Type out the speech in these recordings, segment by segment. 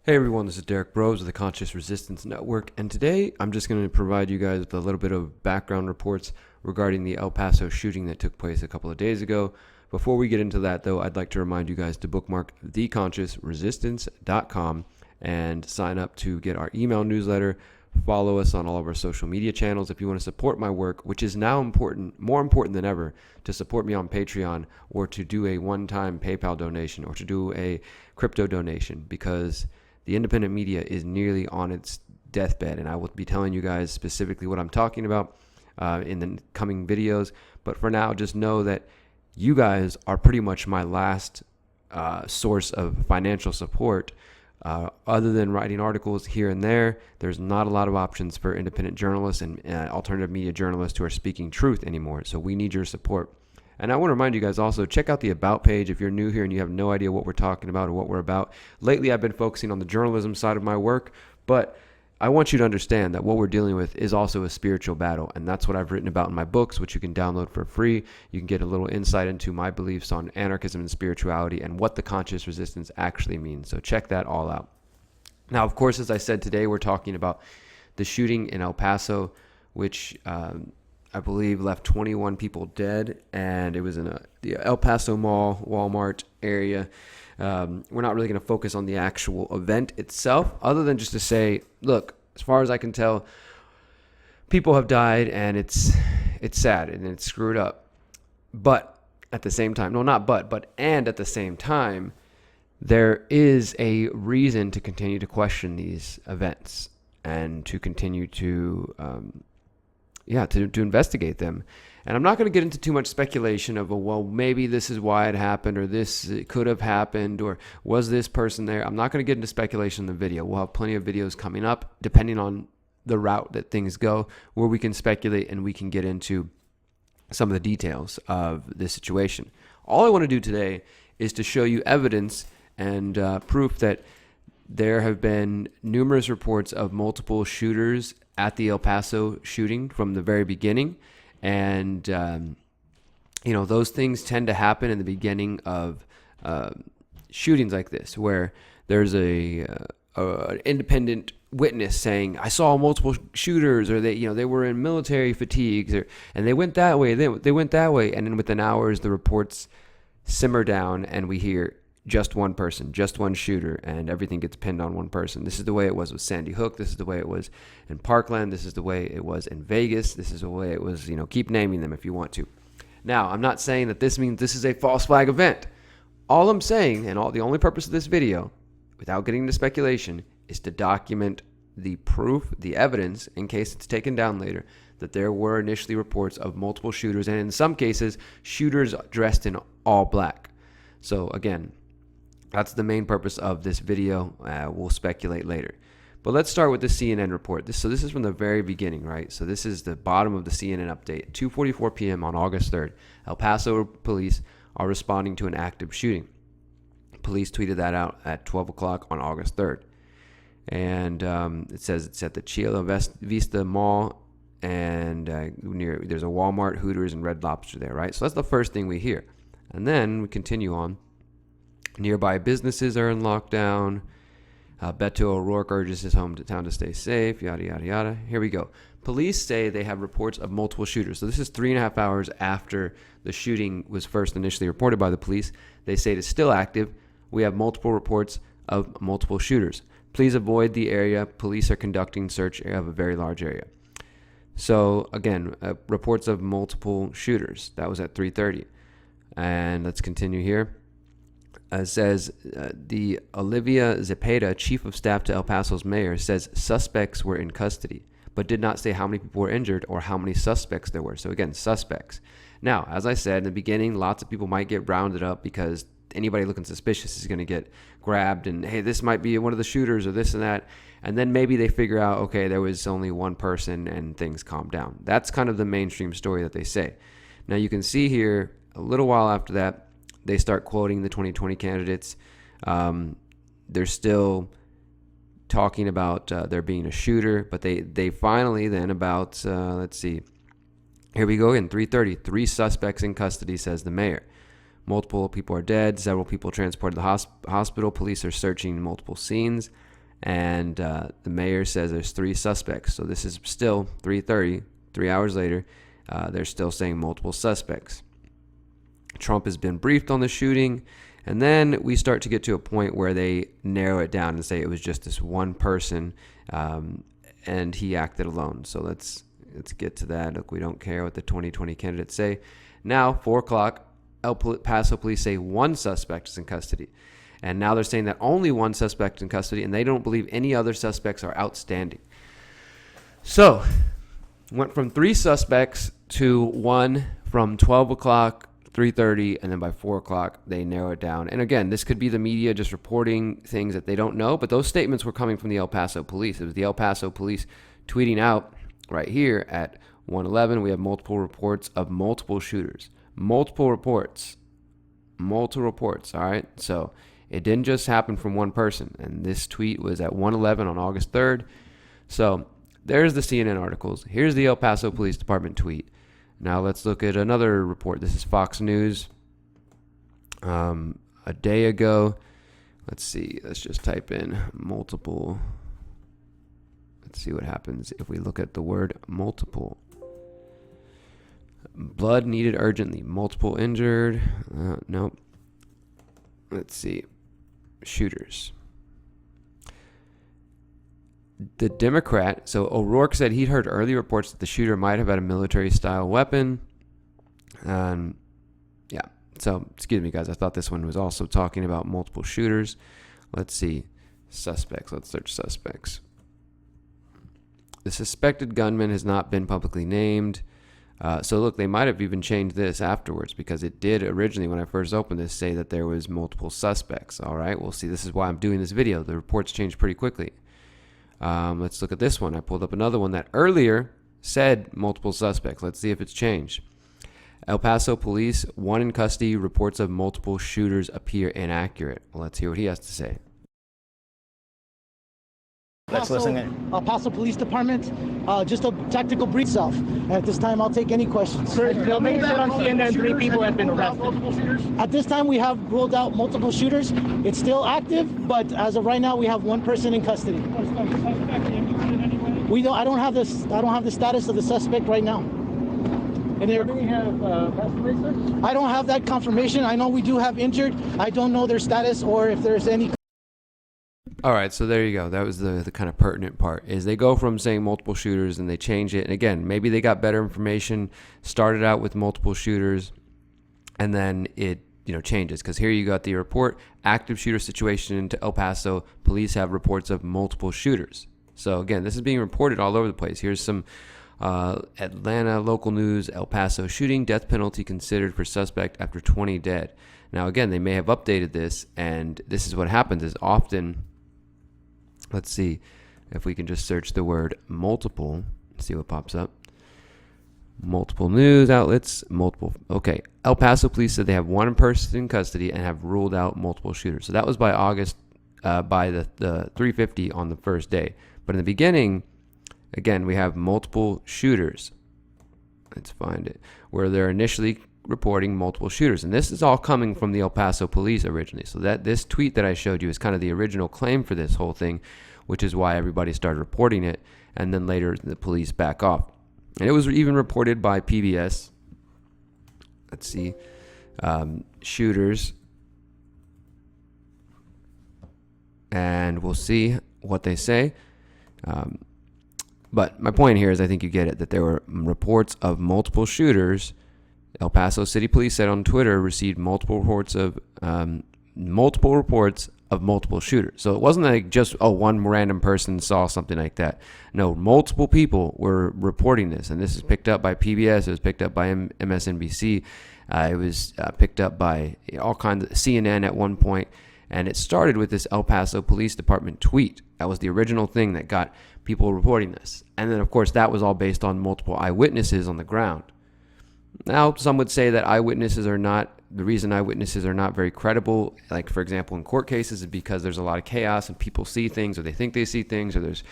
Hey everyone, this is Derrick Broze of the Conscious Resistance Network, and today I'm just going to provide you guys with a little bit of background reports regarding the El Paso shooting that took place a couple of days ago. Before we get into that, though, I'd like to remind you guys to bookmark theconsciousresistance.com and sign up to get our email newsletter. Follow us on all of our social media channels if you want to support my work, which is now more important than ever, to support me on Patreon or to do a one-time PayPal donation or to do a crypto donation, because the independent media is nearly on its deathbed, and I will be telling you guys specifically what I'm talking about in the coming videos. But for now, just know that you guys are pretty much my last source of financial support. Other than writing articles here and there, there's not a lot of options for independent journalists and alternative media journalists who are speaking truth anymore. So we need your support. And I want to remind you guys also, check out the About page if you're new here and you have no idea what we're talking about or what we're about. Lately, I've been focusing on the journalism side of my work, but I want you to understand that what we're dealing with is also a spiritual battle, and that's what I've written about in my books, which you can download for free. You can get a little insight into my beliefs on anarchism and spirituality and what the conscious resistance actually means. So check that all out. Now, of course, as I said, today we're talking about the shooting in El Paso, which I believe left 21 people dead, and it was in the El Paso Mall, Walmart area. We're not really going to focus on the actual event itself, other than just to say, look, as far as I can tell, people have died, and it's sad, and it's screwed up. But at the same time, no, not and at the same time, there is a reason to continue to question these events and to continue to to investigate them. And I'm not going to get into too much speculation of, well, maybe this is why it happened, or this could have happened, or was this person there. I'm not going to get into speculation in the video. We'll have plenty of videos coming up, depending on the route that things go, where we can speculate and we can get into some of the details of this situation. All I want to do today is to show you evidence and proof that there have been numerous reports of multiple shooters at the El Paso shooting from the very beginning. And, those things tend to happen in the beginning of shootings like this, where there's an independent witness saying, I saw multiple shooters, or they were in military fatigues, and they went that way, they went that way. And then within hours, the reports simmer down and we hear just one person, just one shooter, and everything gets pinned on one person. This is the way it was with Sandy Hook. This is the way it was in Parkland. This is the way it was in Vegas. This is the way it was, keep naming them if you want to. Now, I'm not saying that this means this is a false flag event. All I'm saying, and the only purpose of this video, without getting into speculation, is to document the proof, the evidence, in case it's taken down later, that there were initially reports of multiple shooters, and in some cases, shooters dressed in all black. So again, that's the main purpose of this video. We'll speculate later. But let's start with the CNN report. This is from the very beginning, right? So this is the bottom of the CNN update. 2:44 p.m. on August 3rd. El Paso police are responding to an active shooting. Police tweeted that out at 12 o'clock on August 3rd. And it says it's at the Chula Vista Mall, and there's a Walmart, Hooters, and Red Lobster there, right? So that's the first thing we hear. And then we continue on. Nearby businesses are in lockdown. Beto O'Rourke urges his hometown to stay safe, yada, yada, yada. Here we go. Police say they have reports of multiple shooters. So this is 3.5 hours after the shooting was first initially reported by the police. They say it is still active. We have multiple reports of multiple shooters. Please avoid the area. Police are conducting search of a very large area. So again, reports of multiple shooters. That was at 3:30. And let's continue here. Says the Olivia Zepeda, chief of staff to El Paso's mayor, says suspects were in custody, but did not say how many people were injured or how many suspects there were. So again, suspects. Now, as I said in the beginning, lots of people might get rounded up because anybody looking suspicious is going to get grabbed and, hey, this might be one of the shooters or this and that. And then maybe they figure out, okay, there was only one person and things calm down. That's kind of the mainstream story that they say. Now, you can see here a little while after that, they start quoting the 2020 candidates. They're still talking about there being a shooter, but they finally then about, let's see. Here we go again, 3:30. 3 suspects in custody, says the mayor. Multiple people are dead. Several people transported to the hospital. Police are searching multiple scenes. And the mayor says there's 3 suspects. So this is still 3:30, 3 hours later. They're still saying multiple suspects. Trump has been briefed on the shooting. And then we start to get to a point where they narrow it down and say it was just this one person, and he acted alone. So let's get to that. Look, we don't care what the 2020 candidates say. Now, 4 o'clock, El Paso police say 1 suspect is in custody. And now they're saying that only 1 suspect in custody, and they don't believe any other suspects are outstanding. So, went from 3 suspects to 1 from 12 o'clock, 3:30, and then by 4 o'clock, they narrow it down. And again, this could be the media just reporting things that they don't know, but those statements were coming from the El Paso police. It was the El Paso police tweeting out right here at 1:11, we have multiple reports of multiple shooters. Multiple reports, all right? So it didn't just happen from one person. And this tweet was at 1:11 on August 3rd. So there's the CNN articles. Here's the El Paso Police Department tweet. Now let's look at another report. This is Fox News. A day ago. Let's see. Let's just type in multiple. Let's see what happens if we look at the word multiple. Blood needed urgently. Multiple injured. Nope. Let's see. Shooters. The Democrat, so O'Rourke said he'd heard early reports that the shooter might have had a military-style weapon. Yeah, so excuse me, guys. I thought this one was also talking about multiple shooters. Let's see. Suspects. Let's search suspects. The suspected gunman has not been publicly named. So look, they might have even changed this afterwards, because it did originally, when I first opened this, say that there was multiple suspects. All right, we'll see. This is why I'm doing this video. The reports changed pretty quickly. Let's look at this one. I pulled up another one that earlier said multiple suspects. Let's see if it's changed. El Paso police, 1 in custody, reports of multiple shooters appear inaccurate. Well, let's hear what he has to say. Paso Police Department, just a tactical brief self. At this time, I'll take any questions. Sir, the mayor said on CNN 3 people have been arrested. At this time, we have ruled out multiple shooters. It's still active, but as of right now, we have 1 person in custody. We don't. I don't have this. I don't have the status of the suspect right now. And Do we have passed away, sir? I don't have that confirmation. I know we do have injured. I don't know their status or if there's any. All right, so there you go. That was the kind of pertinent part, is they go from saying multiple shooters and they change it. And again, maybe they got better information, started out with multiple shooters, and then it changes. Because here you got the report, active shooter situation into El Paso. Police have reports of multiple shooters. So again, this is being reported all over the place. Here's some Atlanta local news, El Paso shooting, death penalty considered for suspect after 20 dead. Now again, they may have updated this, and this is what happens is often. Let's see if we can just search the word multiple, see what pops up. Multiple news outlets, multiple. Okay, El Paso police said they have 1 person in custody and have ruled out multiple shooters. So that was by August, by the 3:50 on the first day. But in the beginning, again, we have multiple shooters. Let's find it, where they're initially reporting multiple shooters. And this is all coming from the El Paso police originally. So that this tweet that I showed you is kind of the original claim for this whole thing, which is why everybody started reporting it. And then later the police back off. And it was even reported by PBS. Let's see. Shooters. And we'll see what they say. But my point here is I think you get it, that there were reports of multiple shooters. El Paso City Police said on Twitter received multiple reports of multiple shooters. So it wasn't like just one random person saw something like that. No, multiple people were reporting this, and this is picked up by PBS. It was picked up by MSNBC. It was picked up by all kinds of CNN at one point, and it started with this El Paso Police Department tweet. That was the original thing that got people reporting this, and then of course that was all based on multiple eyewitnesses on the ground. Now, some would say that the reason eyewitnesses are not very credible, like for example in court cases, is because there's a lot of chaos and people see things, or they think they see things, or there's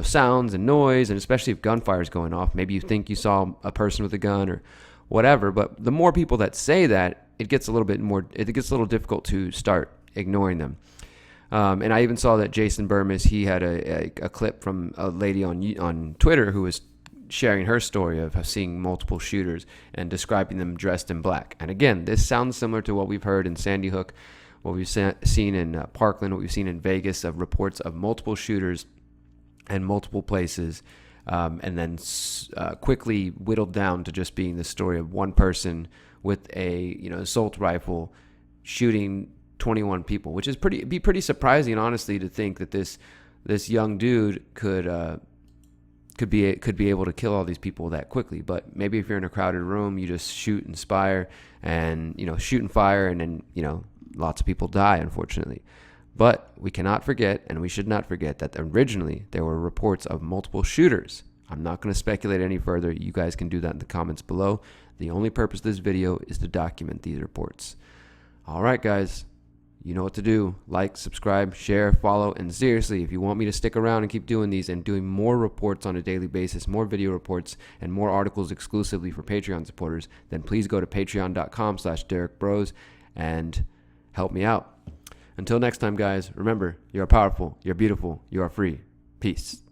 sounds and noise, and especially if gunfire is going off, maybe you think you saw a person with a gun or whatever. But the more people that say that, it gets a little difficult to start ignoring them. And I even saw that Jason Burmis, he had a clip from a lady on Twitter who was sharing her story of seeing multiple shooters and describing them dressed in black. And again, this sounds similar to what we've heard in Sandy Hook, what we've seen in Parkland, what we've seen in Vegas, of reports of multiple shooters and multiple places, and then quickly whittled down to just being the story of one person with a assault rifle shooting 21 people, which is pretty surprising, honestly, to think that this young dude could be able to kill all these people that quickly. But maybe if you're in a crowded room, you just shoot and fire, and then lots of people die, unfortunately. But we cannot forget, and we should not forget, that originally there were reports of multiple shooters. I'm not going to speculate any further. You guys can do that in the comments below. The only purpose of this video is to document these reports. All right, guys. You know what to do. Like, subscribe, share, follow, and seriously, if you want me to stick around and keep doing these and doing more reports on a daily basis, more video reports, and more articles exclusively for Patreon supporters, then please go to patreon.com/Derrick Broze and help me out. Until next time, guys, remember, you are powerful, you're beautiful, you are free. Peace.